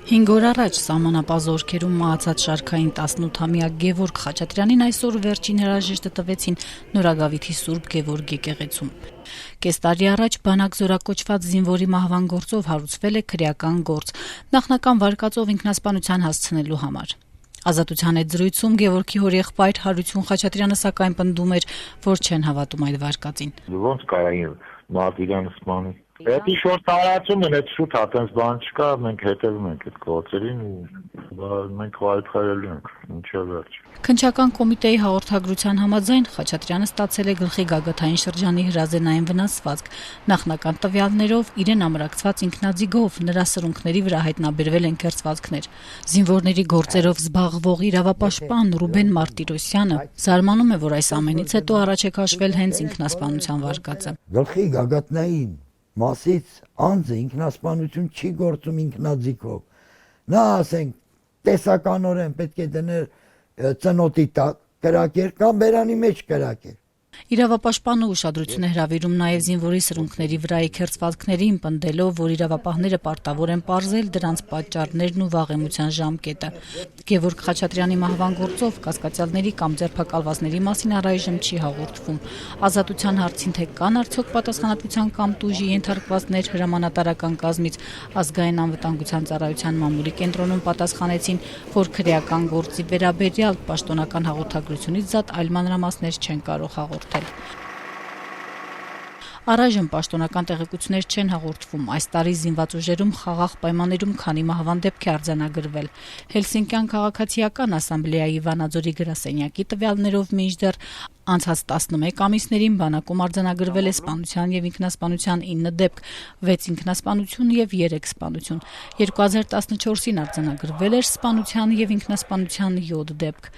5 օր առաջ սահմանապահ զորքերում մահացած շարքային 18-ամյա Գևորգ Խաչատրյանին այսօր վերջին հրաժեշտը տվեցին Նորագավիթի Սուրբ Գևորգ եկեղեցում։ Կես տարի առաջ բանակ զորակոչված զինվորի մահվան գործով հարուցվել է քրեական գործ, նախնական վարկածով ինքնասպանության հասցնելու համար։ Ազատության հետ զրույցում Գևորգի հորեղբայր Հարություն Խաչատրյանը սակայն պնդում էր, որ չեն հավատում այդ վարկածին։ Ոնց կարա Մարտիրյանը սպանի։ Դա շորտ տարածում են, այդ շուտ հատենց բան չկա, մենք հետևում ենք այդ գործերին ու մենք վայթխարելու ենք, ինչեւ վերջ։ Քննչական կոմիտեի հաղորդագրության համաձայն Խաչատրյանը ստացել է գլխի գագաթային շրջանի հրազենային վնասվածք, նախնական տվյալներով իրեն ամրակցված ինքնաձիգով նրա սրունքների վրա հայտնաբերվել են կերծվածքներ։ Զինվորների գործերով զբաղվող իրավապաշտպան Ռուբեն Մարտիրոսյանը զարմանում է, որ այս ամենից հետո առաջ է քաշվել հենց ինքնասպանության վարկածը։ Գլխի գագաթնային մասից անձը ինքնասպանություն չի գործում ինքնաձիգով։ Նա ասենք տեսականորեն պետք է դներ ծնոտի տակ կրակեր կամ բերանի մեջ կրակեր։ Իրավապաշտպանը ուշադրություն է հրավիրում նաև զինվորի սրունքների վրայի քերծվածքներին, պնդելով, որ իրավապահները պարտավոր են պարզել դրանց պատճառներն ու վաղեմության ժամկետը։ Գևորգ Խաչատրյանի մահվան գործով կասկածյալների կամ ձերբակալվածների մասին առայժմ չի հաղորդվում։ Ազատության հարցին թե կան արդյոք պատասխանատվության կամ տուժի ենթարկվածներ հրամանատարական կազմից, ազգային անվտանգության ծառայության մամուլի կենտրոնում պատասխանեցին, որ քրեական գործի վերաբերյալ պաշտոնական հաղորդագրությունից զատ այլ մանրամասներ չեն կարող հաղորդել։ Առայժմ պաշտոնական տեղեկություններ չեն հաղորդվում։ Այս տարի զինված ուժերում խաղաղ պայմաններում քանի մահվան դեպք է արձանագրվել։ Հելսինկյան քաղաքացիական ասամբլեայի Վանաձորի գրասենյակի տվյալներով մինչդեռ անցած 11 ամիսներին բանակում արձանագրվել է սպանության եւ ինքնասպանության 9 դեպք, 6 ինքնասպանություն եւ 3 սպանություն։ 2014-ին արձանագրվել էր սպանության եւ ինքնասպանության 7 դեպք։